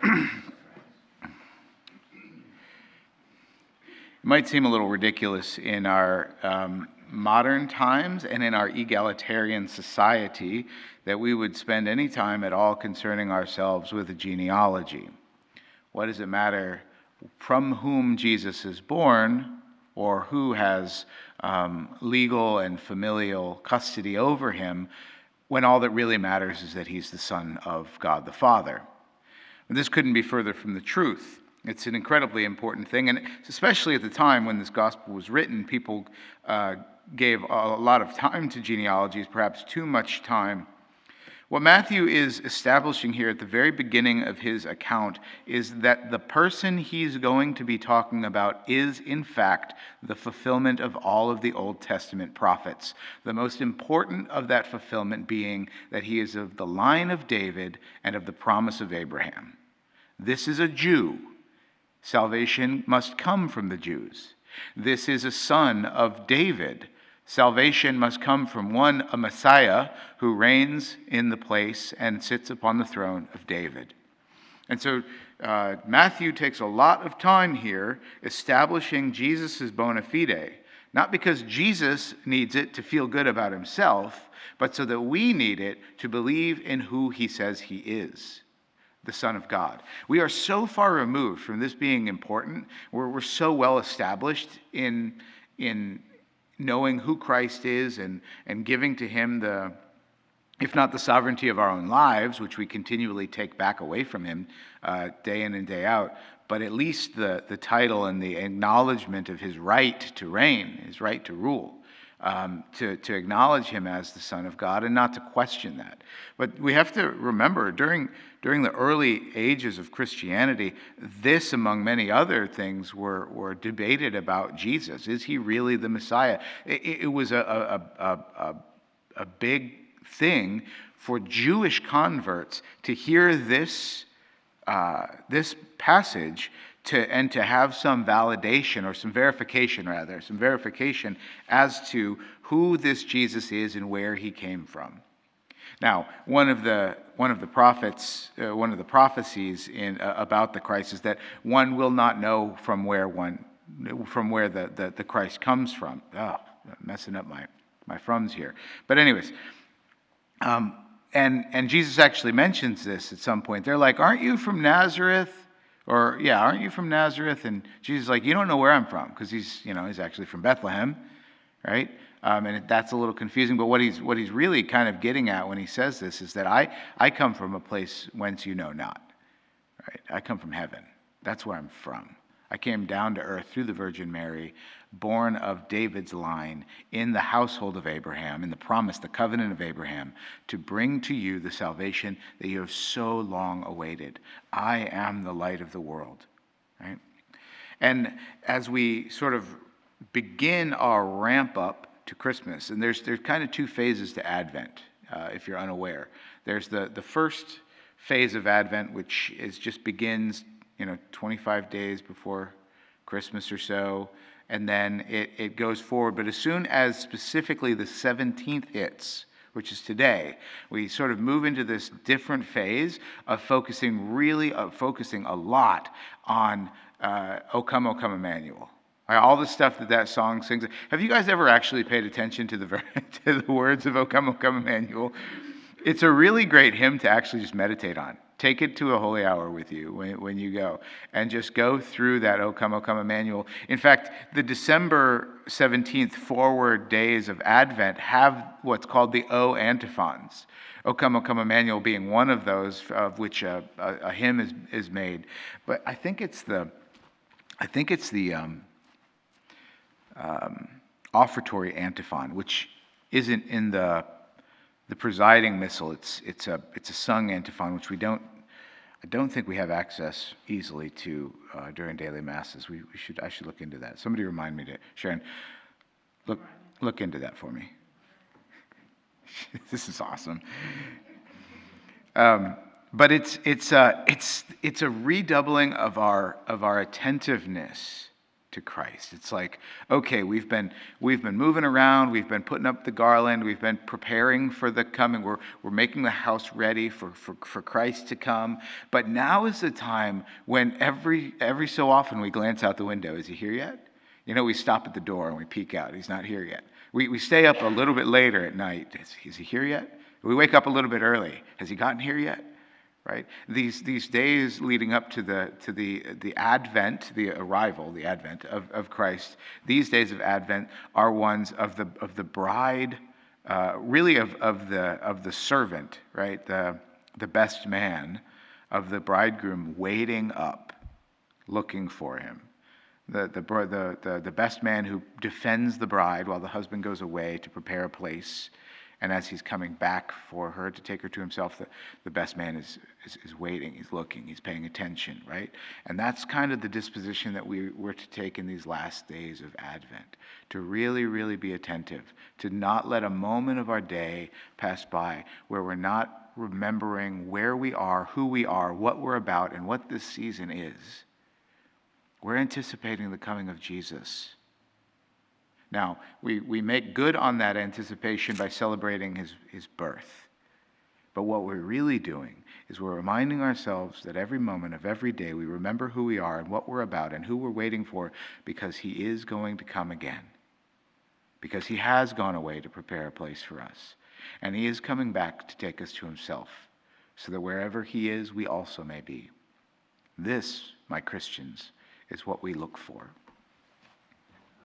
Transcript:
It might seem a little ridiculous in our modern times and in our egalitarian society that we would spend any time at all concerning ourselves with a genealogy. What does it matter from whom Jesus is born or who has legal and familial custody over him, when all that really matters is that he's the Son of God the Father? And this couldn't be further from the truth. It's an incredibly important thing, and especially at the time when this gospel was written, people gave a lot of time to genealogies, perhaps too much time. What Matthew is establishing here at the very beginning of his account is that the person he's going to be talking about is, in fact, the fulfillment of all of the Old Testament prophets. The most important of that fulfillment being that he is of the line of David and of the promise of Abraham. This is a Jew. Salvation must come from the Jews. This is a son of David. Salvation must come from one, a Messiah, who reigns in the place and sits upon the throne of David. And so Matthew takes a lot of time here establishing Jesus' bona fide, not because Jesus needs it to feel good about himself, but so that we need it to believe in who he says he is, the Son of God. We are so far removed from this being important. We're so well established in knowing who Christ is and giving to him the, if not the sovereignty of our own lives, which we continually take back away from him day in and day out, but at least the title and the acknowledgement of his right to reign, his right to rule, to acknowledge him as the Son of God and not to question that. But we have to remember, during the early ages of Christianity, this, among many other things, were debated about Jesus. Is he really the Messiah? It was a big thing for Jewish converts to hear this passage and to have some validation, or some verification as to who this Jesus is and where he came from. Now, one of the prophecies about the Christ is that one will not know from where the Christ comes from. Oh, messing up my frums here. But anyways, and Jesus actually mentions this at some point. They're like, "Aren't you from Nazareth?" Or, "Yeah, aren't you from Nazareth?" And Jesus is like, "You don't know where I'm from," because he's actually from Bethlehem, right? And that's a little confusing. But what he's really kind of getting at when he says this is that I come from a place whence you know not, right? I come from heaven. That's where I'm from. I came down to earth through the Virgin Mary, born of David's line, in the household of Abraham, in the promise, the covenant of Abraham, to bring to you the salvation that you have so long awaited. I am the light of the world, right? And as we sort of begin our ramp up to Christmas, and there's kind of two phases to Advent, if you're unaware. There's the first phase of Advent, which just begins 25 days before Christmas or so, and then it goes forward. But as soon as specifically the 17th hits, which is today, we sort of move into this different phase of focusing a lot on O Come, Emmanuel. All the stuff that song sings. Have you guys ever actually paid attention to the words of O Come, Emmanuel? It's a really great hymn to actually just meditate on. Take it to a holy hour with you when you go, and just go through that O Come, Emmanuel. In fact, the December 17th forward days of Advent have what's called the O antiphons. O Come, Emmanuel being one of those, of which a hymn is made. But I think it's the offertory antiphon, which isn't in the presiding missal. It's a sung antiphon, which I don't think we have access easily to during daily masses. I should look into that. Somebody remind me Sharon, look into that for me. This is awesome. But it's a redoubling of our attentiveness to Christ. It's like, okay, we've been moving around, we've been putting up the garland, we've been preparing for the coming, we're making the house ready for Christ to come. But now is the time when every so often we glance out the window. Is he here yet? You know, we stop at the door and we peek out. He's not here yet. We stay up a little bit later at night. Is he here yet? We wake up a little bit early. Has he gotten here yet? Right? These days leading up to the Advent, the arrival, the Advent of Christ, these days of Advent are ones of the bride, really of the servant, right? The best man, of the bridegroom waiting up, looking for him. The best man who defends the bride while the husband goes away to prepare a place. And as he's coming back for her to take her to himself, the best man is waiting, he's looking, he's paying attention, right? And that's kind of the disposition that we're to take in these last days of Advent, to really, really be attentive, to not let a moment of our day pass by where we're not remembering where we are, who we are, what we're about, and what this season is. We're anticipating the coming of Jesus. Now, we make good on that anticipation by celebrating his birth. But what we're really doing is we're reminding ourselves that every moment of every day we remember who we are and what we're about and who we're waiting for, because he is going to come again. Because he has gone away to prepare a place for us. And he is coming back to take us to himself, so that wherever he is, we also may be. This, my Christians, is what we look for.